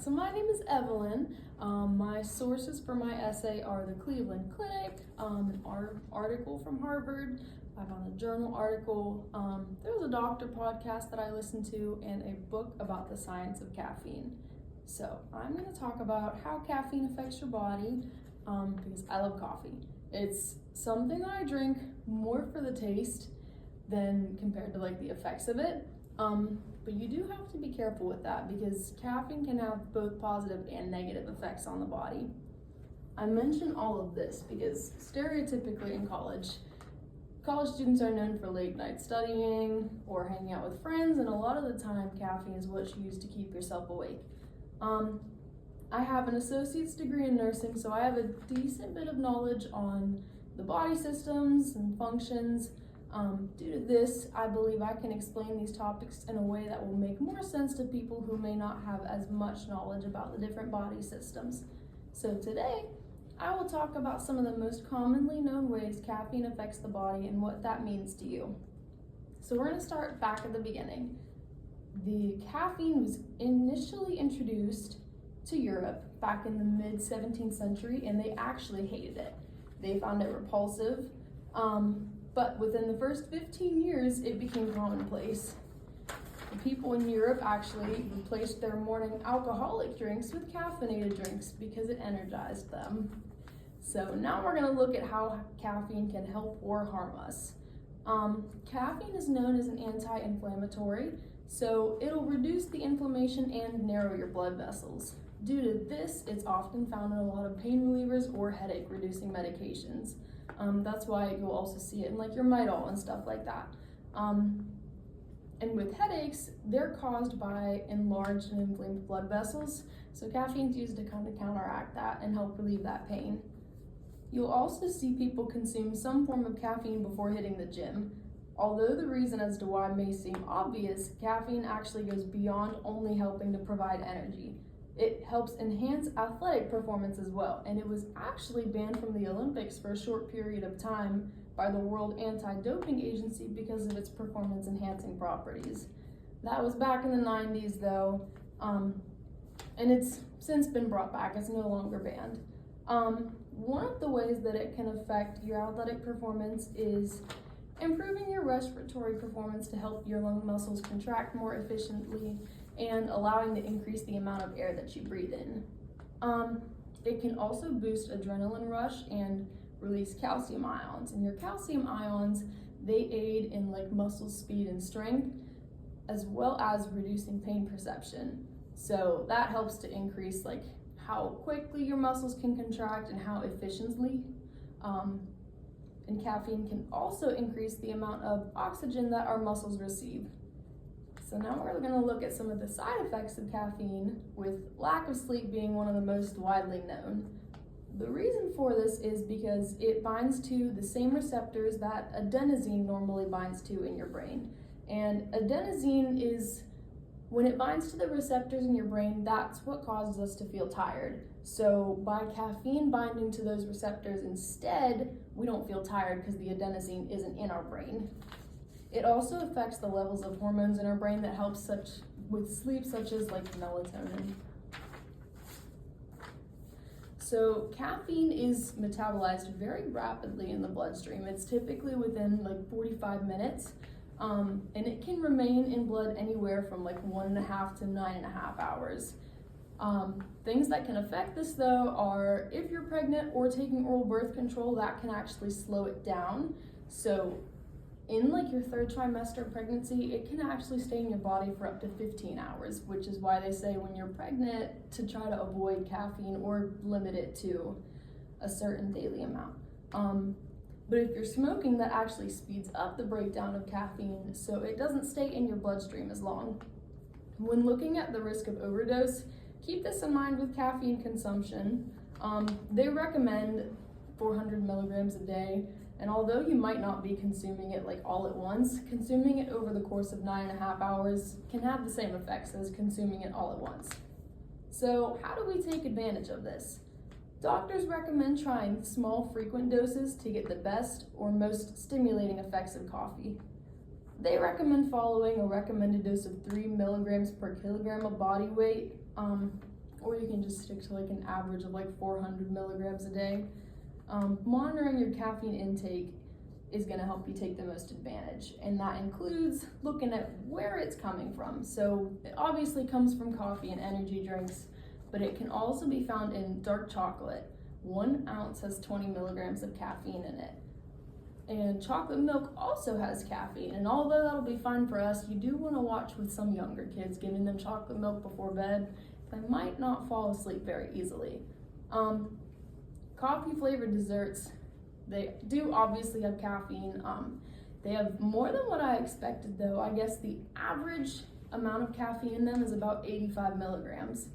So my name is Evelyn. My sources for my essay are the Cleveland Clinic, an article from Harvard. I found a journal article. There was a doctor podcast that I listened to and a book about the science of caffeine. So I'm going to talk about how caffeine affects your body because I love coffee. It's something that I drink more for the taste than compared to like the effects of it. But you do have to be careful with that because caffeine can have both positive and negative effects on the body. I mention all of this because stereotypically in college students are known for late night studying or hanging out with friends, and a lot of the time caffeine is what you use to keep yourself awake. I have an associate's degree in nursing, so I have a decent bit of knowledge on the body systems and functions. Due to this, I believe I can explain these topics in a way that will make more sense to people who may not have as much knowledge about the different body systems. So today, I will talk about some of the most commonly known ways caffeine affects the body and what that means to you. So we're going to start back at the beginning. The caffeine was initially introduced to Europe back in the mid-17th century, and they actually hated it. They found it repulsive. But within the first 15 years, it became commonplace. The people in Europe actually replaced their morning alcoholic drinks with caffeinated drinks because it energized them. So now we're going to look at how caffeine can help or harm us. Caffeine is known as an anti-inflammatory, so it'll reduce the inflammation and narrow your blood vessels. Due to this, it's often found in a lot of pain relievers or headache reducing medications. That's why you'll also see it in like your Midol and stuff like that. And with headaches, they're caused by enlarged and inflamed blood vessels. So caffeine's used to kind of counteract that and help relieve that pain. You'll also see people consume some form of caffeine before hitting the gym. Although the reason as to why may seem obvious, caffeine actually goes beyond only helping to provide energy. It helps enhance athletic performance as well, and it was actually banned from the Olympics for a short period of time by the World Anti-Doping Agency because of its performance-enhancing properties. That was back in the 90s though, and it's since been brought back. It's no longer banned. One of the ways that it can affect your athletic performance is improving your respiratory performance to help your lung muscles contract more efficiently and allowing to increase the amount of air that you breathe in. It can also boost adrenaline rush and release calcium ions. And your calcium ions, they aid in like muscle speed and strength, as well as reducing pain perception. So that helps to increase like how quickly your muscles can contract and how efficiently. And caffeine can also increase the amount of oxygen that our muscles receive. So now we're going to look at some of the side effects of caffeine, with lack of sleep being one of the most widely known. The reason for this is because it binds to the same receptors that adenosine normally binds to in your brain. And adenosine is, when it binds to the receptors in your brain, that's what causes us to feel tired. So by caffeine binding to those receptors instead, we don't feel tired because the adenosine isn't in our brain. It also affects the levels of hormones in our brain that help with sleep, such as like melatonin. So caffeine is metabolized very rapidly in the bloodstream. It's typically within like 45 minutes, and it can remain in blood anywhere from like 1.5 to 9.5 hours. Things that can affect this though are if you're pregnant or taking oral birth control, that can actually slow it down. So in like your third trimester of pregnancy, it can actually stay in your body for up to 15 hours, which is why they say when you're pregnant to try to avoid caffeine or limit it to a certain daily amount. But if you're smoking, that actually speeds up the breakdown of caffeine, so it doesn't stay in your bloodstream as long. When looking at the risk of overdose, keep this in mind with caffeine consumption. They recommend 400 milligrams a day. And although you might not be consuming it like all at once, consuming it over the course of 9.5 hours can have the same effects as consuming it all at once. So how do we take advantage of this? Doctors recommend trying small frequent doses to get the best or most stimulating effects of coffee. They recommend following a recommended dose of 3 milligrams per kilogram of body weight, or you can just stick to like an average of like 400 milligrams a day. Monitoring your caffeine intake is going to help you take the most advantage, and that includes looking at where it's coming from. So it obviously comes from coffee and energy drinks, but it can also be found in dark chocolate. 1 ounce has 20 milligrams of caffeine in it. And chocolate milk also has caffeine, and although that'll be fine for us, you do want to watch with some younger kids, giving them chocolate milk before bed. They might not fall asleep very easily. Coffee flavored desserts, they do obviously have caffeine. They have more than what I expected though. I guess the average amount of caffeine in them is about 85 milligrams.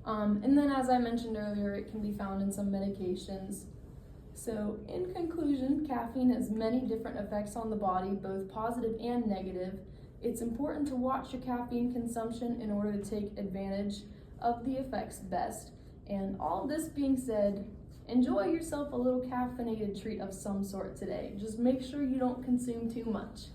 And then as I mentioned earlier, it can be found in some medications. So in conclusion, caffeine has many different effects on the body, both positive and negative. It's important to watch your caffeine consumption in order to take advantage of the effects best. And all this being said, enjoy yourself a little caffeinated treat of some sort today. Just make sure you don't consume too much.